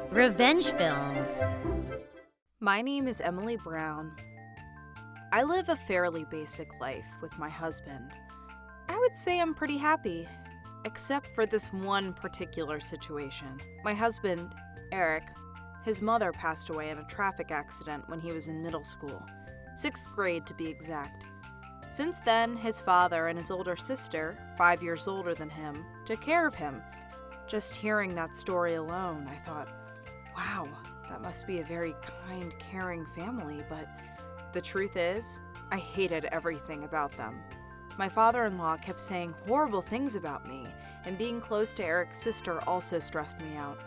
Revenge films. My name is Emily Brown. I live a fairly basic life with my husband. I would say I'm pretty happy, except for this one particular situation. My husband, Eric, his mother passed away in a traffic accident when he was in middle school, 6th grade to be exact. Since then, his father and his older sister, 5 years older than him, took care of him. Just hearing that story alone, I thought, wow, that must be a very kind, caring family, but the truth is, I hated everything about them. My father-in-law kept saying horrible things about me, and being close to Eric's sister also stressed me out.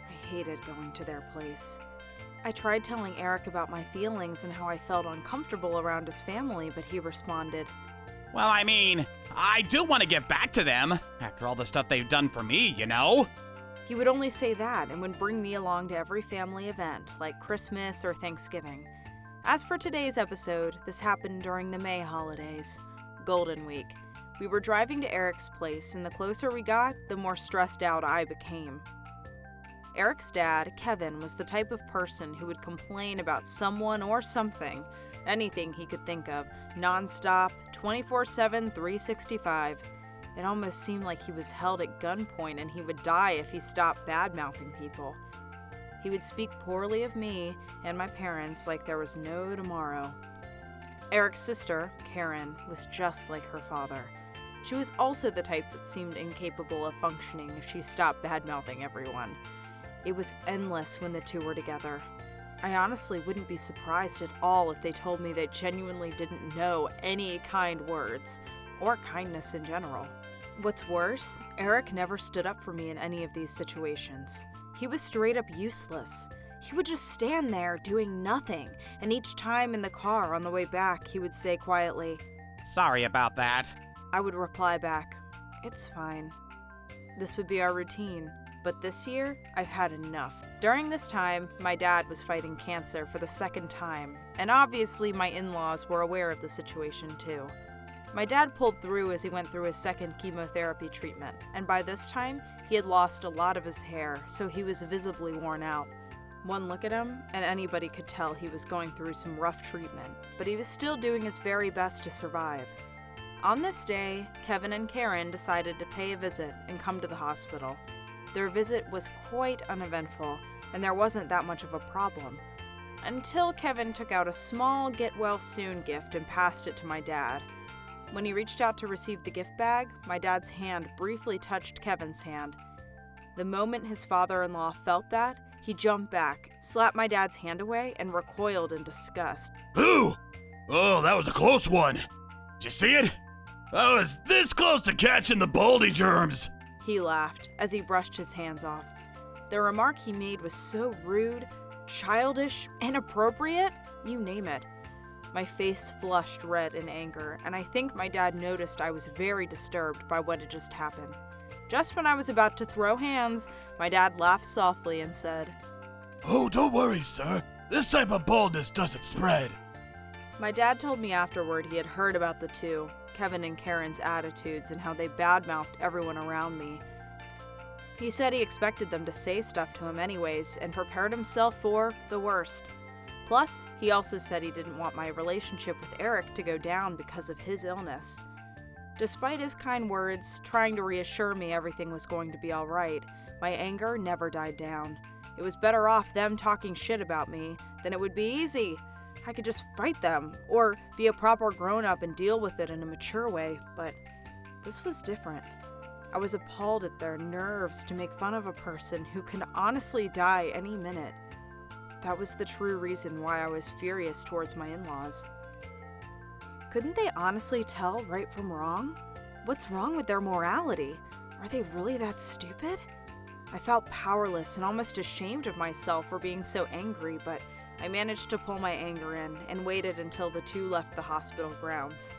I hated going to their place. I tried telling Eric about my feelings and how I felt uncomfortable around his family, but he responded, Well, I do want to get back to them, after all the stuff they've done for me, you know? He would only say that and would bring me along to every family event, like Christmas or Thanksgiving. As for today's episode, this happened during the May holidays, Golden Week. We were driving to Eric's place, and the closer we got, the more stressed out I became. Eric's dad, Kevin, was the type of person who would complain about someone or something, anything he could think of, nonstop, 24/7, 365. It almost seemed like he was held at gunpoint and he would die if he stopped bad-mouthing people. He would speak poorly of me and my parents like there was no tomorrow. Eric's sister, Karen, was just like her father. She was also the type that seemed incapable of functioning if she stopped bad-mouthing everyone. It was endless when the two were together. I honestly wouldn't be surprised at all if they told me they genuinely didn't know any kind words, or kindness in general. What's worse, Eric never stood up for me in any of these situations. He was straight up useless. He would just stand there doing nothing, and each time in the car on the way back, he would say quietly, Sorry about that. I would reply back, It's fine. This would be our routine. But this year, I've had enough. During this time, my dad was fighting cancer for the 2nd time, and obviously my in-laws were aware of the situation too. My dad pulled through as he went through his 2nd chemotherapy treatment, and by this time, he had lost a lot of his hair, so he was visibly worn out. One look at him, and anybody could tell he was going through some rough treatment, but he was still doing his very best to survive. On this day, Kevin and Karen decided to pay a visit and come to the hospital. Their visit was quite uneventful, and there wasn't that much of a problem, until Kevin took out a small get-well-soon gift and passed it to my dad. When he reached out to receive the gift bag, my dad's hand briefly touched Kevin's hand. The moment his father-in-law felt that, he jumped back, slapped my dad's hand away, and recoiled in disgust. Ooh! Oh, that was a close one. Did you see it? I was this close to catching the baldy germs. He laughed as he brushed his hands off. The remark he made was so rude, childish, inappropriate, you name it. My face flushed red in anger, and I think my dad noticed I was very disturbed by what had just happened. Just when I was about to throw hands, my dad laughed softly and said, Oh, don't worry, sir. This type of baldness doesn't spread. My dad told me afterward he had heard about the two, Kevin and Karen's attitudes and how they badmouthed everyone around me. He said he expected them to say stuff to him anyways and prepared himself for the worst. Plus, he also said he didn't want my relationship with Eric to go down because of his illness. Despite his kind words, trying to reassure me everything was going to be alright, my anger never died down. It was better off them talking shit about me than it would be easy. I could just fight them, or be a proper grown-up and deal with it in a mature way, but this was different. I was appalled at their nerves to make fun of a person who can honestly die any minute. That was the true reason why I was furious towards my in-laws. Couldn't they honestly tell right from wrong? What's wrong with their morality? Are they really that stupid? I felt powerless and almost ashamed of myself for being so angry, but I managed to pull my anger in and waited until the two left the hospital grounds.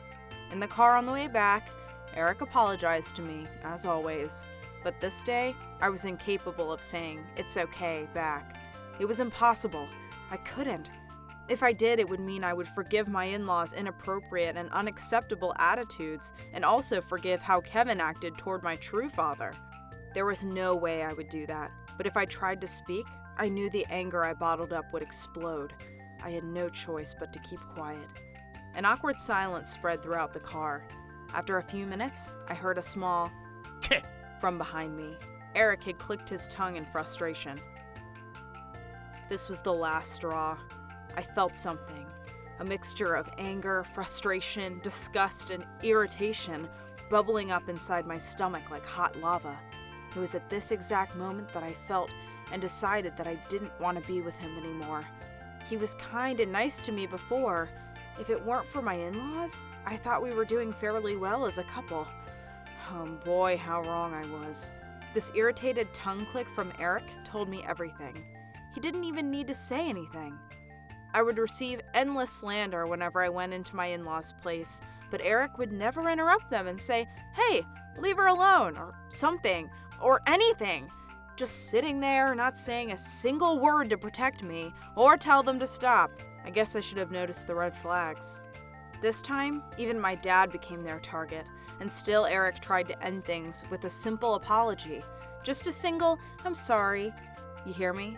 In the car on the way back, Eric apologized to me, as always, but this day, I was incapable of saying, "It's okay," back. It was impossible. I couldn't. If I did, it would mean I would forgive my in-laws' inappropriate and unacceptable attitudes and also forgive how Kevin acted toward my true father. There was no way I would do that, but if I tried to speak, I knew the anger I bottled up would explode. I had no choice but to keep quiet. An awkward silence spread throughout the car. After a few minutes, I heard a small Tch. From behind me. Eric had clicked his tongue in frustration. This was the last straw. I felt something. A mixture of anger, frustration, disgust, and irritation bubbling up inside my stomach like hot lava. It was at this exact moment that I felt and decided that I didn't want to be with him anymore. He was kind and nice to me before. If it weren't for my in-laws, I thought we were doing fairly well as a couple. Oh boy, how wrong I was. This irritated tongue click from Eric told me everything. He didn't even need to say anything. I would receive endless slander whenever I went into my in-laws' place, but Eric would never interrupt them and say, "Hey, leave her alone," or something, or anything. Just sitting there, not saying a single word to protect me, or tell them to stop. I guess I should have noticed the red flags. This time, even my dad became their target, and still Eric tried to end things with a simple apology. Just a single, "I'm sorry." You hear me?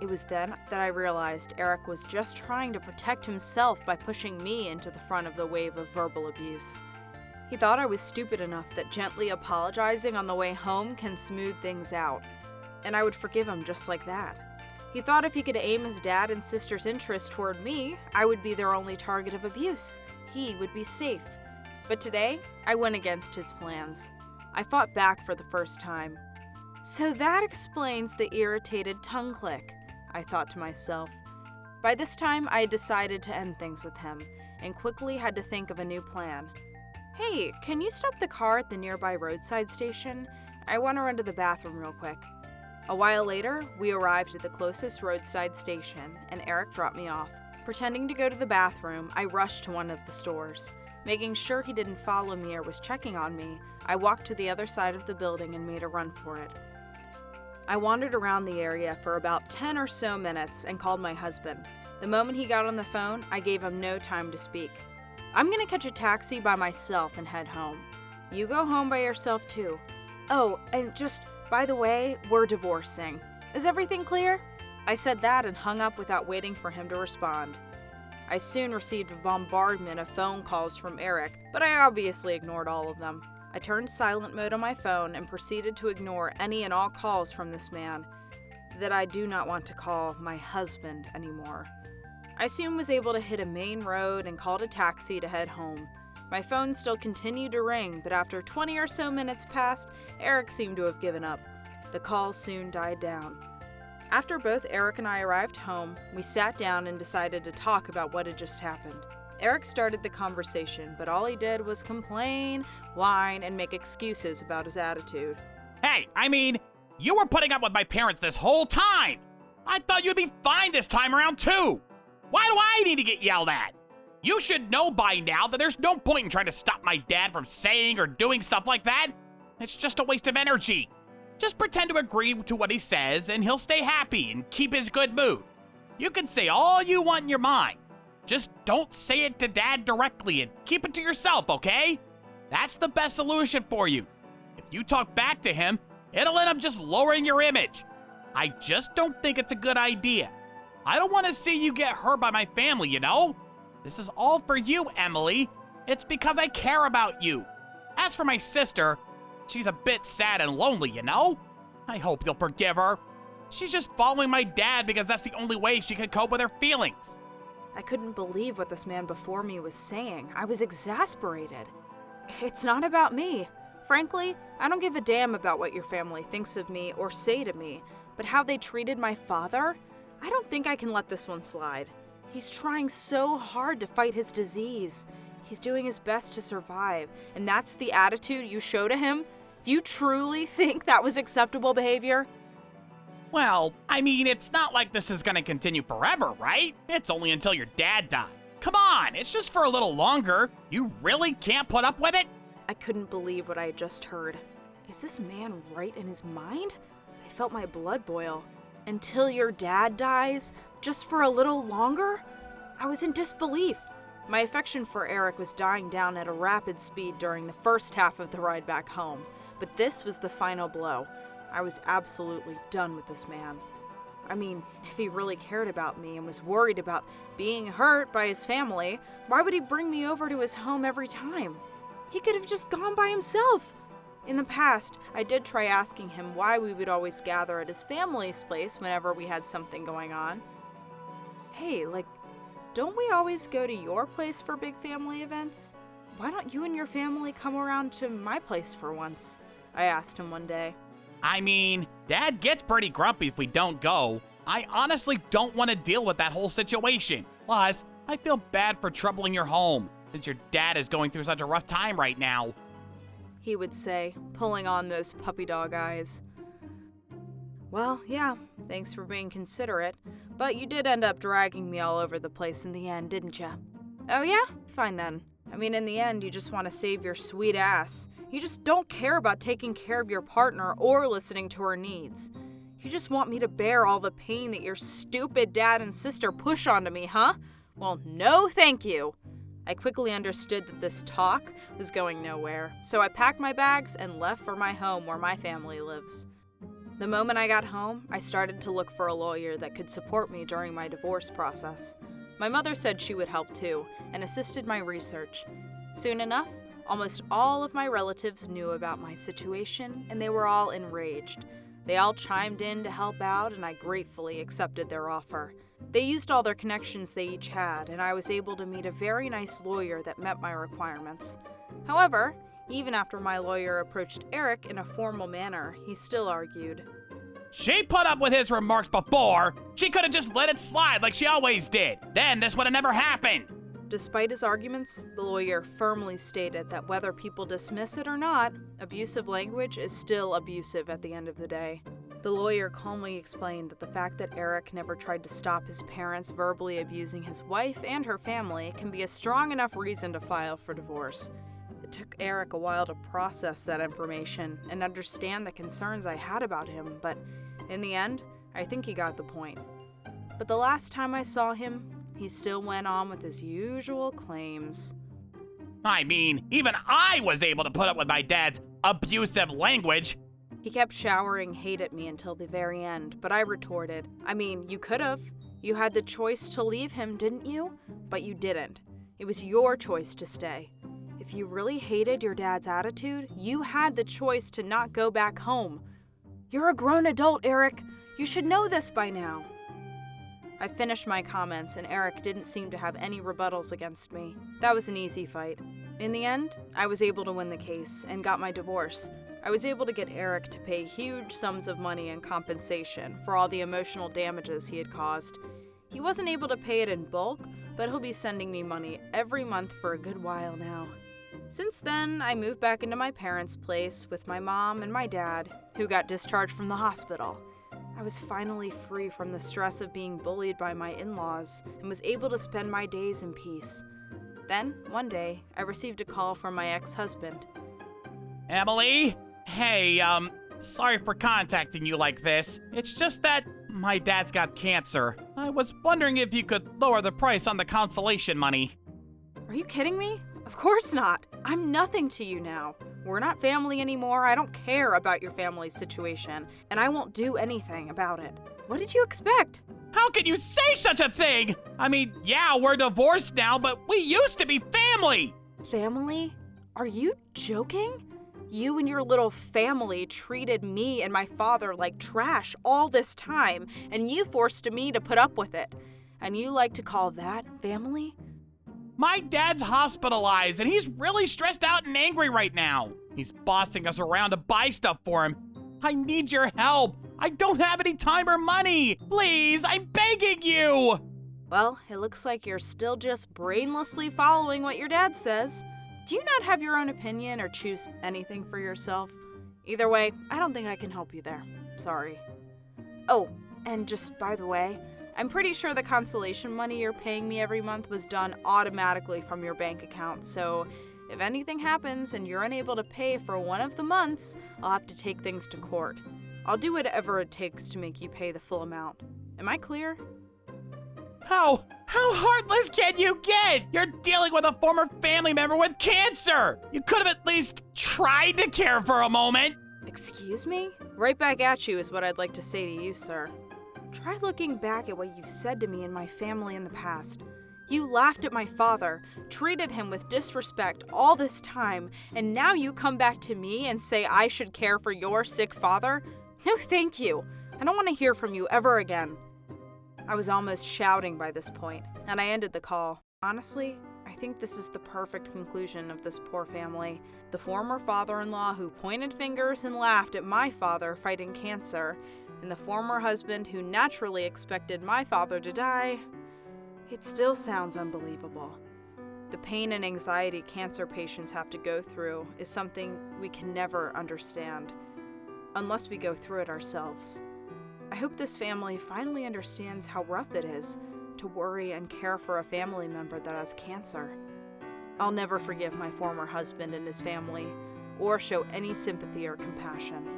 It was then that I realized Eric was just trying to protect himself by pushing me into the front of the wave of verbal abuse. He thought I was stupid enough that gently apologizing on the way home can smooth things out, and I would forgive him just like that. He thought if he could aim his dad and sister's interest toward me, I would be their only target of abuse. He would be safe. But today, I went against his plans. I fought back for the first time. So that explains the irritated tongue click, I thought to myself. By this time, I had decided to end things with him, and quickly had to think of a new plan. "Hey, can you stop the car at the nearby roadside station? I want to run to the bathroom real quick." A while later, we arrived at the closest roadside station, and Eric dropped me off. Pretending to go to the bathroom, I rushed to one of the stores. Making sure he didn't follow me or was checking on me, I walked to the other side of the building and made a run for it. I wandered around the area for about 10 or so minutes and called my husband. The moment he got on the phone, I gave him no time to speak. "I'm gonna catch a taxi by myself and head home. You go home by yourself too. Oh, and just, by the way, we're divorcing. Is everything clear?" I said that and hung up without waiting for him to respond. I soon received a bombardment of phone calls from Eric, but I obviously ignored all of them. I turned silent mode on my phone and proceeded to ignore any and all calls from this man that I do not want to call my husband anymore. I soon was able to hit a main road and called a taxi to head home. My phone still continued to ring, but after 20 or so minutes passed, Eric seemed to have given up. The calls soon died down. After both Eric and I arrived home, we sat down and decided to talk about what had just happened. Eric started the conversation, but all he did was complain, whine, and make excuses about his attitude. Hey, you were putting up with my parents this whole time. I thought you'd be fine this time around too. Why do I need to get yelled at? You should know by now that there's no point in trying to stop my dad from saying or doing stuff like that. It's just a waste of energy. Just pretend to agree to what he says and he'll stay happy and keep his good mood. You can say all you want in your mind. Just don't say it to Dad directly and keep it to yourself, okay? That's the best solution for you. If you talk back to him, it'll end up just lowering your image. I just don't think it's a good idea. I don't want to see you get hurt by my family, you know? This is all for you, Emily. It's because I care about you. As for my sister, she's a bit sad and lonely, you know? I hope you'll forgive her. She's just following my dad because that's the only way she can cope with her feelings. I couldn't believe what this man before me was saying. I was exasperated. It's not about me. Frankly, I don't give a damn about what your family thinks of me or say to me, but how they treated my father? I don't think I can let this one slide. He's trying so hard to fight his disease. He's doing his best to survive, and that's the attitude you show to him? You truly think that was acceptable behavior? Well, it's not like this is gonna continue forever, right? It's only until your dad dies. Come on, it's just for a little longer. You really can't put up with it? I couldn't believe what I had just heard. Is this man right in his mind? I felt my blood boil. Until your dad dies? Just for a little longer? I was in disbelief. My affection for Eric was dying down at a rapid speed during the first half of the ride back home, but this was the final blow. I was absolutely done with this man. I mean, if he really cared about me and was worried about being hurt by his family, why would he bring me over to his home every time? He could have just gone by himself. In the past, I did try asking him why we would always gather at his family's place whenever we had something going on. Hey, don't we always go to your place for big family events? Why don't you and your family come around to my place for once? I asked him one day. I mean, Dad gets pretty grumpy if we don't go. I honestly don't want to deal with that whole situation. Plus, I feel bad for troubling your home, since your dad is going through such a rough time right now, he would say, pulling on those puppy dog eyes. Well, yeah, thanks for being considerate, but you did end up dragging me all over the place in the end, didn't ya? Oh yeah? Fine then. I mean, in the end, you just want to save your sweet ass. You just don't care about taking care of your partner or listening to her needs. You just want me to bear all the pain that your stupid dad and sister push onto me, huh? Well, no thank you. I quickly understood that this talk was going nowhere, so I packed my bags and left for my home where my family lives. The moment I got home, I started to look for a lawyer that could support me during my divorce process. My mother said she would help too, and assisted my research. Soon enough, almost all of my relatives knew about my situation, and they were all enraged. They all chimed in to help out, and I gratefully accepted their offer. They used all their connections they each had, and I was able to meet a very nice lawyer that met my requirements. However, even after my lawyer approached Eric in a formal manner, he still argued. She put up with his remarks before. She could have just let it slide like she always did. Then this would have never happened. Despite his arguments, the lawyer firmly stated that whether people dismiss it or not, abusive language is still abusive at the end of the day. The lawyer calmly explained that the fact that Eric never tried to stop his parents verbally abusing his wife and her family can be a strong enough reason to file for divorce. It took Eric a while to process that information and understand the concerns I had about him, but in the end, I think he got the point. But the last time I saw him, he still went on with his usual claims. I mean, even I was able to put up with my dad's abusive language. He kept showering hate at me until the very end, but I retorted. I mean, you could have. You had the choice to leave him, didn't you? But you didn't. It was your choice to stay. If you really hated your dad's attitude, you had the choice to not go back home. You're a grown adult, Eric. You should know this by now. I finished my comments, and Eric didn't seem to have any rebuttals against me. That was an easy fight. In the end, I was able to win the case and got my divorce. I was able to get Eric to pay huge sums of money in compensation for all the emotional damages he had caused. He wasn't able to pay it in bulk, but he'll be sending me money every month for a good while now. Since then, I moved back into my parents' place with my mom and my dad, who got discharged from the hospital. I was finally free from the stress of being bullied by my in-laws and was able to spend my days in peace. Then, one day, I received a call from my ex-husband. Emily? Hey, sorry for contacting you like this. It's just that my dad's got cancer. I was wondering if you could lower the price on the consolation money. Are you kidding me? Of course not. I'm nothing to you now. We're not family anymore. I don't care about your family's situation, and I won't do anything about it. What did you expect? How can you say such a thing? I mean, yeah, we're divorced now, but we used to be family. Family? Are you joking? You and your little family treated me and my father like trash all this time, and you forced me to put up with it. And you like to call that family? My dad's hospitalized, and he's really stressed out and angry right now. He's bossing us around to buy stuff for him. I need your help. I don't have any time or money. Please, I'm begging you. Well, it looks like you're still just brainlessly following what your dad says. Do you not have your own opinion or choose anything for yourself? Either way, I don't think I can help you there. Sorry. Oh, and just by the way, I'm pretty sure the consolation money you're paying me every month was done automatically from your bank account, so if anything happens and you're unable to pay for one of the months, I'll have to take things to court. I'll do whatever it takes to make you pay the full amount. Am I clear? How heartless can you get? You're dealing with a former family member with cancer. You could have at least tried to care for a moment. Excuse me? Right back at you is what I'd like to say to you, sir. Try looking back at what you've said to me and my family in the past. You laughed at my father, treated him with disrespect all this time, and now you come back to me and say I should care for your sick father? No, thank you. I don't want to hear from you ever again. I was almost shouting by this point, and I ended the call. Honestly, I think this is the perfect conclusion of this poor family. The former father-in-law who pointed fingers and laughed at my father fighting cancer, and the former husband who naturally expected my father to die. It still sounds unbelievable. The pain and anxiety cancer patients have to go through is something we can never understand, unless we go through it ourselves. I hope this family finally understands how rough it is to worry and care for a family member that has cancer. I'll never forgive my former husband and his family, or show any sympathy or compassion.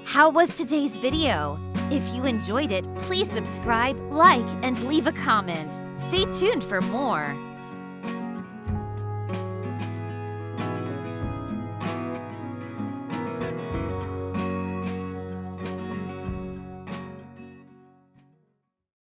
How was today's video? If you enjoyed it, please subscribe, like, and leave a comment. Stay tuned for more.